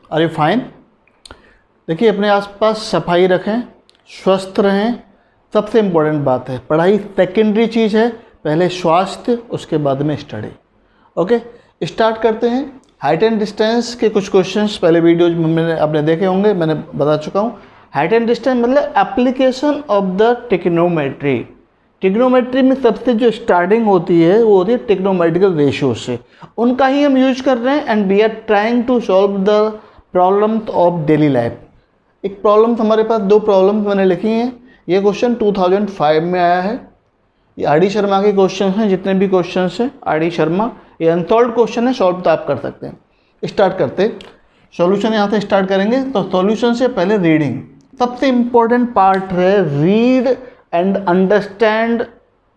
Are you fine? देखिए, अपने आसपास सफाई रखें, स्वस्थ रहें। सबसे इम्पोर्टेंट बात है, पढ़ाई सेकेंडरी चीज़ है, पहले स्वास्थ्य उसके बाद में स्टडी। ओके, स्टार्ट करते हैं। हाइट एंड डिस्टेंस के कुछ क्वेश्चंस पहले वीडियोज में मैंने आपने देखे होंगे, मैंने बता चुका हूँ। हाइट एंड डिस्टेंस मतलब application of the trigonometry. Trigonometry में सबसे जो स्टार्टिंग होती है वो होती है ट्रिग्नोमेट्रिकल रेशियो से, उनका ही हम यूज कर रहे हैं। And we are trying to solve the problems of daily life. एक प्रॉब्लम हमारे पास, दो प्रॉब्लम्स मैंने लिखी हैं। ये क्वेश्चन 2005 में आया है। ये आर डी शर्मा के क्वेश्चन हैं, जितने भी क्वेश्चन हैं आर डी शर्मा। ये अनसॉल्व क्वेश्चन है, सॉल्व तो आप कर सकते हैं। स्टार्ट करते, सॉल्यूशन यहाँ से स्टार्ट करेंगे। तो सॉल्यूशन से पहले रीडिंग सबसे इम्पोर्टेंट पार्ट है। Read and understand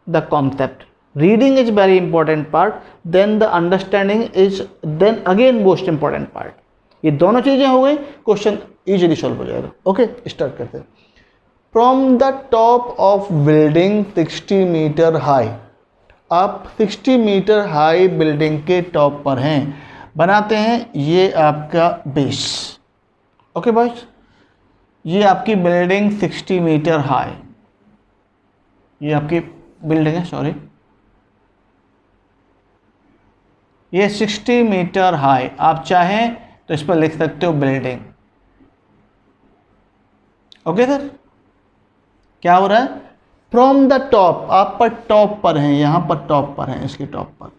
the concept. Reading is very important part, then the understanding is then again most important part. ये दोनों चीज़ें हो गई, क्वेश्चन इजीली सॉल्व हो जाएगा। ओके, स्टार्ट करते हैं। From the top of building 60 metre high. आप 60 मीटर हाई बिल्डिंग के टॉप पर हैं, बनाते हैं ये आपका बेस। ओके बॉयज, ये आपकी बिल्डिंग 60 मीटर हाई, ये आपकी बिल्डिंग है, सॉरी, ये 60 मीटर हाई। आप चाहें तो इस पर लिख सकते हो बिल्डिंग। ओके सर, क्या हो रहा है? फ्रॉम द टॉप, आप पर टॉप पर हैं, यहां पर टॉप पर हैं, इसके टॉप पर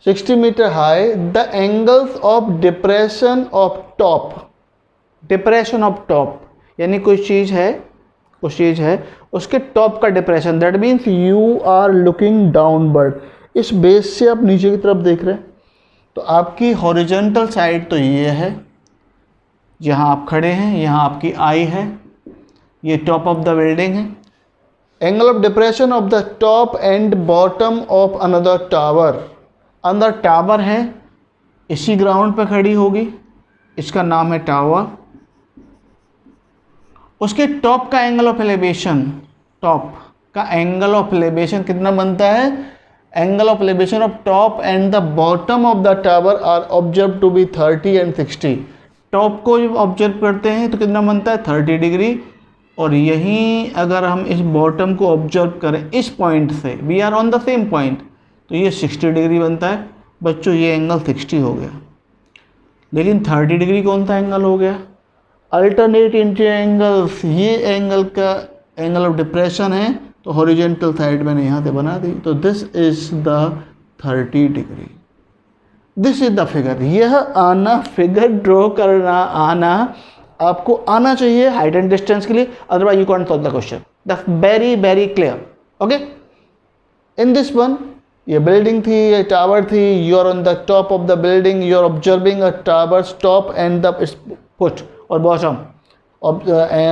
60 metre high. The angles of depression of top. Depression of top यानी कोई चीज़ है, उसके टॉप का depression, that means you are looking downward. इस बेस से आप नीचे की तरफ देख रहे हैं, तो आपकी हॉरिजॉन्टल साइड तो ये है, जहाँ आप खड़े हैं, यहाँ आपकी आई है, ये टॉप ऑफ द बिल्डिंग है। Angle of depression of the top and bottom of another tower. अंदर टावर है, इसी ग्राउंड पे खड़ी होगी, इसका नाम है टावर। उसके टॉप का एंगल ऑफ एलिवेशन, टॉप का एंगल ऑफ एलिवेशन कितना बनता है? Angle of elevation of top and the bottom of the tower are observe to be 30 and 60। Top को जब ऑब्जर्व करते हैं तो कितना बनता है? 30 डिग्री। और यहीं अगर हम इस बॉटम को ऑब्जर्व करें इस पॉइंट से, we are on the same point, तो ये 60 डिग्री बनता है। बच्चों, ये एंगल 60 हो गया, लेकिन 30 डिग्री कौन सा एंगल हो गया? अल्टरनेट इंटू एंगल्स, ये एंगल का एंगल ऑफ डिप्रेशन है, तो हॉरिजॉन्टल साइड मैंने यहाँ से बना दी, तो this is the 30 degree. This is the figure. यह आना, फिगर ड्रॉ करना आना आपको आना चाहिए हाइट एंड डिस्टेंस के लिए, otherwise you can't solve the question. That's very very clear. Okay, in this one, ये बिल्डिंग थी, ये टावर थी, you are on the top of the building, you are observing a towers top and the foot और bottom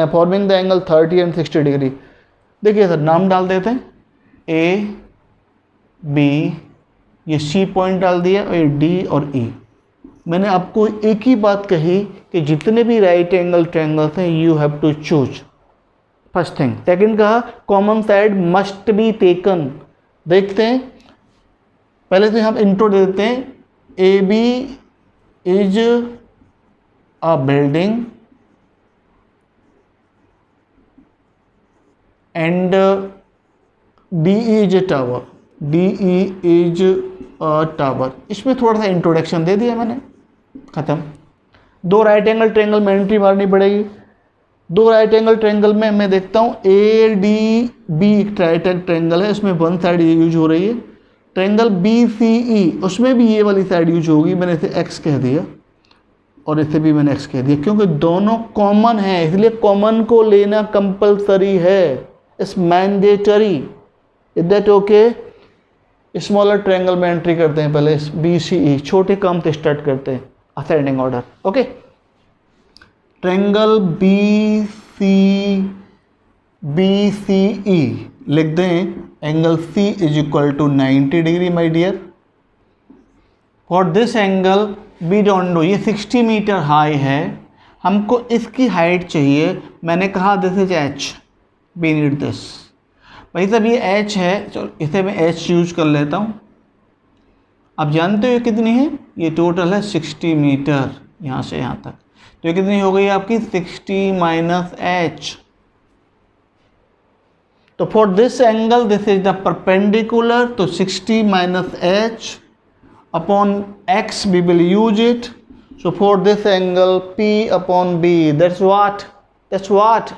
forming the angle 30 and 60 degree. देखिए sir, नाम डाल देते हैं, ए बी, ये सी पॉइंट डाल दिया, और ये डी और ई। मैंने आपको एक ही बात कही कि जितने भी राइट एंगल ट्रायंगल्स हैं, you have to choose, first thing. Second कहा, common side must be taken. देखते हैं, पहले से हम इंट्रो दे देते हैं। A B is a building and D is a tower, D is a tower. इसमें थोड़ा सा इंट्रोडक्शन दे दिया मैंने, खत्म। दो राइट एंगल ट्रायंगल में एंट्री मारनी पड़ेगी। दो राइट एंगल ट्रायंगल में मैं देखता हूँ ए डी बी एक राइट एंगल ट्रायंगल है, इसमें वन साइड ये यूज हो रही है। ट्रायंगल बी सी ई, उसमें भी ये वाली साइड यूज होगी, मैंने इसे एक्स कह दिया और इसे भी मैंने एक्स कह दिया, क्योंकि दोनों कॉमन है, इसलिए कॉमन को लेना कंपलसरी है, it's mandatory. Is that okay? Smaller triangle में एंट्री करते हैं पहले, बी सी ई, छोटे काम से स्टार्ट करते हैं, ascending order. Okay, triangle B C E लिख दें, angle C is equal to 90 degree my dear. For this angle we don't know, ये 60 मीटर हाई है, हमको इसकी हाइट चाहिए। मैंने कहा this is h, we need this. भाई साहब ये h है, चलो इसे मैं h यूज कर लेता हूँ। आप जानते हो ये कितनी है? ये टोटल है 60 मीटर। यहाँ से यहाँ तक। तो ये कितनी हो गई आपकी 60 माइनस एच। तो for this angle this is the perpendicular, तो 60 minus h upon x we will use it. So for this angle P upon B, that's what? That's what?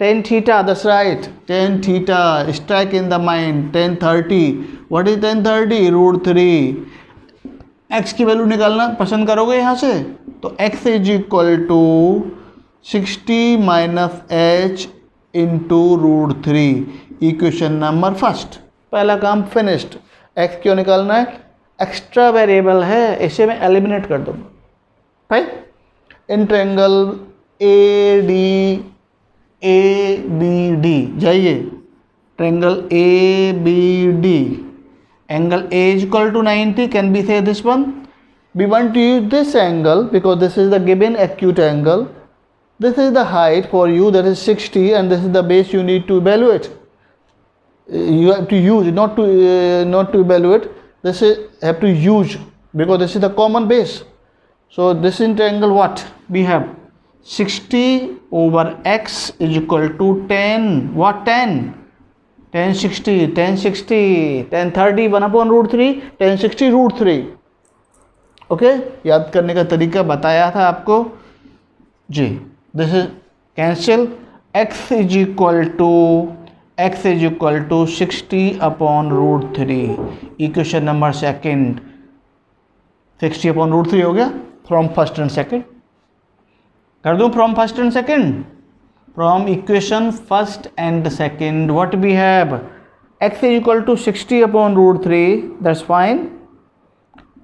Tan theta, that's right. Tan theta, strike in the mind. Tan 30. What is tan 30? Root 3. X की value निकालना पसंद करोगे यहाँ से, तो X is equal to 60 minus h into root 3। Equation number first, पहला काम finished. X क्यों निकालना है? एक्स्ट्रा वेरिएबल है, इसे मैं एलिमिनेट कर दूँगा। भाई in triangle A B D जाइए, triangle A B D, angle A is equal to 90, can be say this one. We want to use this angle because this is the given acute angle, this is the height for you that is 60 and this is the base you need to evaluate. You have to use, not to evaluate, this is have to use because this is the common base. So this in triangle what we have 60 over x is equal to 10, what 10 60 tan 30 1 upon root 3, tan 60 root 3। Okay, याद करने का तरीका बताया था आपको जी। This is cancel, x is equal to 60 upon root 3। Equation number second 60 upon root 3 हो गया। फ्रॉम फर्स्ट एंड सेकेंड कर दूं, from first and second, from equation first and second what we have, x is equal to 60 upon root 3, that's fine,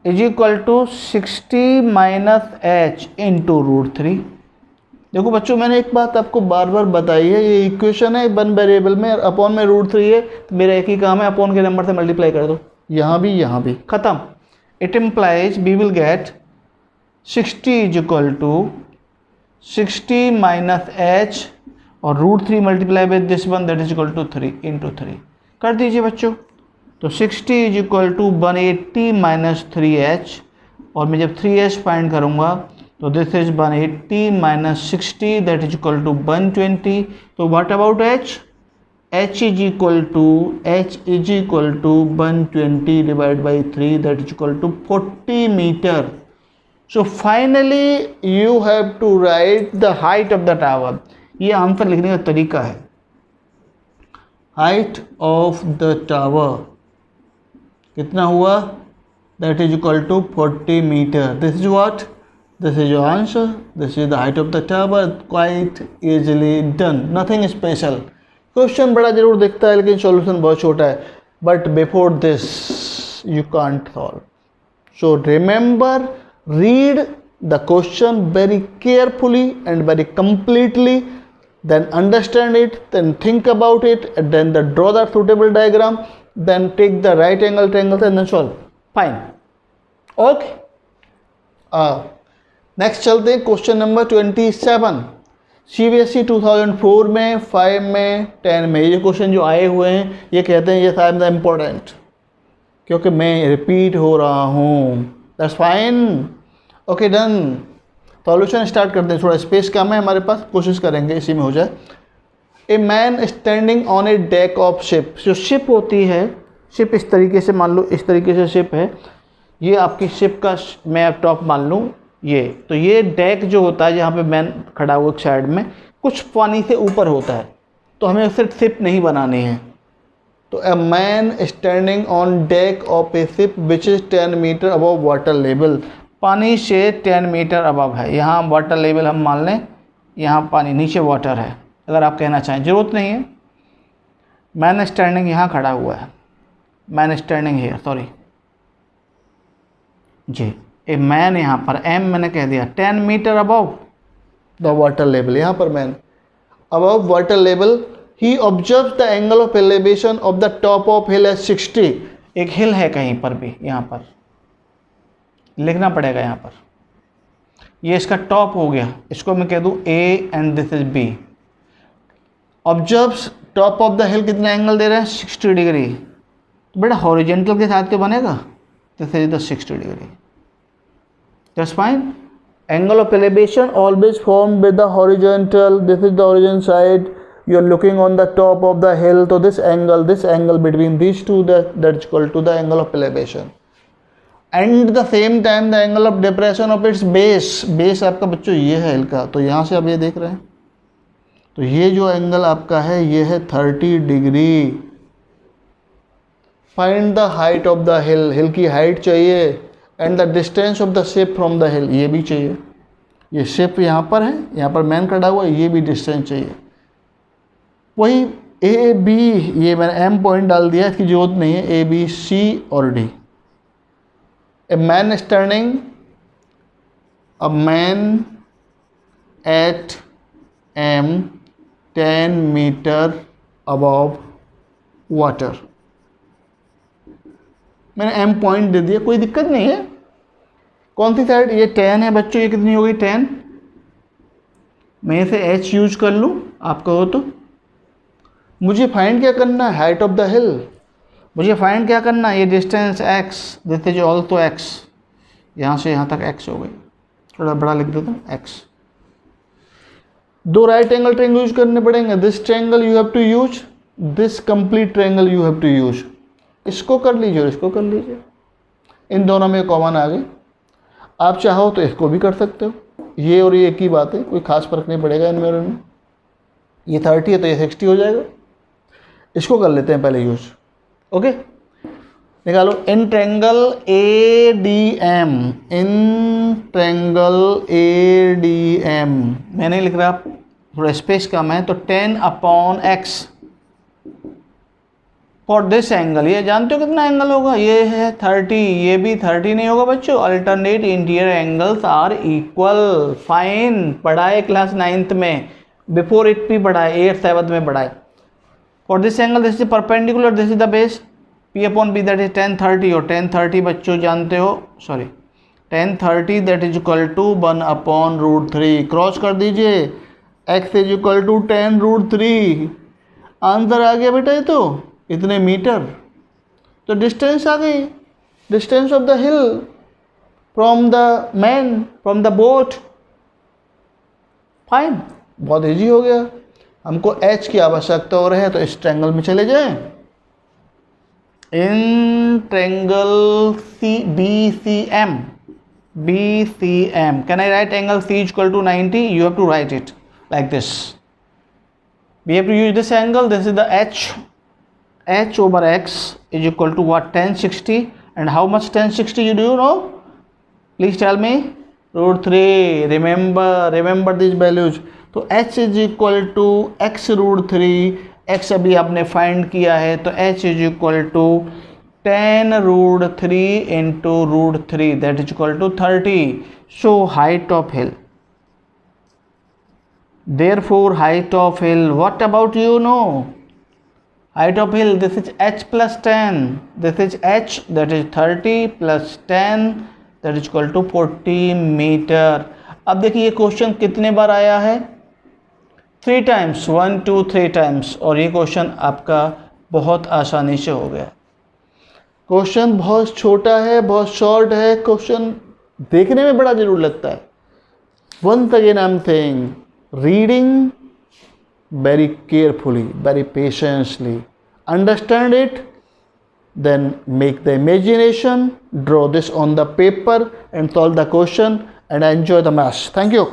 is equal to 60 minus h into root 3। देखो बच्चों, मैंने एक बात आपको बार बार बताई है, ये इक्वेशन है वन वेरिएबल में, अपॉन में रूट 3 है, तो मेरा एक ही काम है, अपॉन के नंबर से मल्टीप्लाई कर दो, यहाँ भी खत्म। It implies we will get 60 is equal to 60 minus h और root 3 multiply with this one that is equal to 3 into 3 कर दीजिए बच्चों। तो 60 is equal to 180 minus 3h, और मैं जब 3h फाइंड करूँगा तो this is 180 minus 60 that is equal to 120। तो what about h? h is equal to 120 divide by 3 that is equal to 40 metre. So finally you have to write the height of the tower. ये answer लिखने का तरीका है। Height of the tower कितना हुआ? That is equal to 40 meter. This is what? This is your answer. This is the height of the tower. Quite easily done. Nothing special. Question बड़ा जरूर दिखता है लेकिन सॉल्यूशन बहुत छोटा है। But before this you can't solve. So remember, read the question very carefully and very completely, then understand it, then think about it, and then draw the suitable diagram, then take the right angle triangles and then solve. Fine. Okay. Next चलते हैं question number 27। CBSE 2004 में, 5 में, 10 में ये question जो आए हुए हैं ये कहते हैं ये शायद इम्पोर्टेंट, क्योंकि मैं रिपीट हो रहा हूँ। That's fine. Okay done. Solution start करते हैं, थोड़ा स्पेस कम है हमारे पास, कोशिश करेंगे इसी में हो जाए। ए man standing on A deck of ship. जो शिप होती है, शिप इस तरीके से मान लो, इस तरीके से शिप है, ये आपकी शिप का मैं टॉप मान लूँ ये, तो ये डेक जो होता है जहाँ पे मैन खड़ा हुआ एक साइड में, कुछ पानी से ऊपर होता है, तो हमें सिर्फ शिप नहीं बनानी है। तो a man standing on deck of a ship which is 10 metre above water level. पानी से 10 मीटर अबव है, यहाँ वाटर लेवल हम मान लें, यहाँ पानी नीचे वाटर है, अगर आप कहना चाहें, ज़रूरत नहीं है। मैन स्टैंडिंग यहाँ खड़ा हुआ है, man standing here, sorry ji, a man यहाँ पर, एम मैंने कह दिया, 10 metre above the water level, यहाँ पर man above water level. He observe the angle of elevation of the top of hill as 60। एक हिल है कहीं पर भी, यहाँ पर लिखना पड़ेगा, यहाँ पर ये इसका टॉप हो गया, इसको मैं कह दूँ A and this is B. Observes top of the hill कितना एंगल दे रहे हैं? 60 डिग्री। तो बेटा हॉरिजेंटल के साथ तो बनेगा, this is the 60 degree, that's fine. Angle of elevation always formed with the horizontal. This is the horizon side. You are looking on the top of the hill. So this angle between these two, that's equal to the angle of elevation. And the same time the angle of depression of its base. Base आपका बच्चों ये है हिल का. तो यहाँ से आप ये देख रहे हैं. तो ये जो एंगल आपका है ये है 30 degree. Find the height of the hill. Hill की हाइट चाहिए and the distance of the ship from the hill, ये भी चाहिए. ये शिप यहाँ पर है, यहाँ पर मैन खड़ा हुआ है, ये भी डिस्टेंस चाहिए. वही ए बी, ये मैंने एम पॉइंट डाल दिया, इसकी जरूरत नहीं है. ए बी सी और D. A man standing, a man at M 10 metre above water. मैंने एम पॉइंट दे दिया, कोई दिक्कत नहीं है. कौन सी साइड? ये 10 है बच्चों. ये कितनी हो गई? 10. मैं इसे एच यूज कर लूँ आप कहो तो. मुझे फाइंड क्या करना है? हाइट ऑफ द हिल. मुझे फाइंड क्या करना है? ये distance x, this is also x. यहाँ से यहाँ तक एक्स हो गई. थोड़ा बड़ा लिख देता हूँ, एक्स. दो राइट एंगल ट्रायंगल यूज करने पड़ेंगे. This triangle you have to use, this complete triangle you have to use. इसको कर लीजिए और इसको कर लीजिए. इन दोनों में कॉमन आ गई. आप चाहो तो इसको भी कर सकते हो. ये और ये एक ही बात है, कोई खास फर्क नहीं पड़ेगा इनमें और इनमें. ये 30 है तो ये 60 हो जाएगा. इसको कर लेते हैं पहले यूज. ओके, निकालो. In triangle A D M, in triangle A D M, मैंने लिख रहा थोड़ा स्पेस कम है तो 10/x फॉर दिस एंगल. ये जानते हो कितना एंगल होगा? ये है 30. ये भी 30 नहीं होगा बच्चों. Alternate interior angles are equal. Fine, पढ़ा है क्लास 9th में. बिफोर इट भी पढ़ा है, 8th 7th में पढ़ा है. For this angle this is perpendicular, this is the base. P upon B that is 1030. और 1030 बच्चों जानते हो, sorry 1030 that is equal to 1/√3. Cross कर दीजिए. x is equal to 10√3. Answer आ गया बेटा. ये तो इतने मीटर. तो डिस्टेंस आ गई, distance of the hill from the man, from the boat. Fine, बहुत इजी हो गया. हमको h की आवश्यकता हो रही है तो इस ट्रायंगल में चले जाएं. In triangle BCM, can I write angle C is equal to 90? You have to write it like this. We have to use this angle. This is the h over x is equal to what? 1060. And how much 1060 you do know? Please tell me. √3. Remember these values. तो h is equal to x √3. x अभी आपने find किया है तो h is equal to 10√3 into √3 that is equal to 30. So height of hill, therefore height of hill, what about you know? Height of hill, this is h plus 10. This is h that is 30 plus 10 that is equal to 40 metre. अब देखिए ये question कितने बार आया है? 3 times. 1 2 3 times. और ये question आपका बहुत आसानी से हो गया. क्वेश्चन बहुत छोटा है, बहुत शॉर्ट है. क्वेश्चन देखने में बड़ा जरूर लगता है. Once again I am saying, reading very carefully, very patiently, understand it, then make the imagination, draw this on the paper and solve the question and enjoy the maths. Thank you.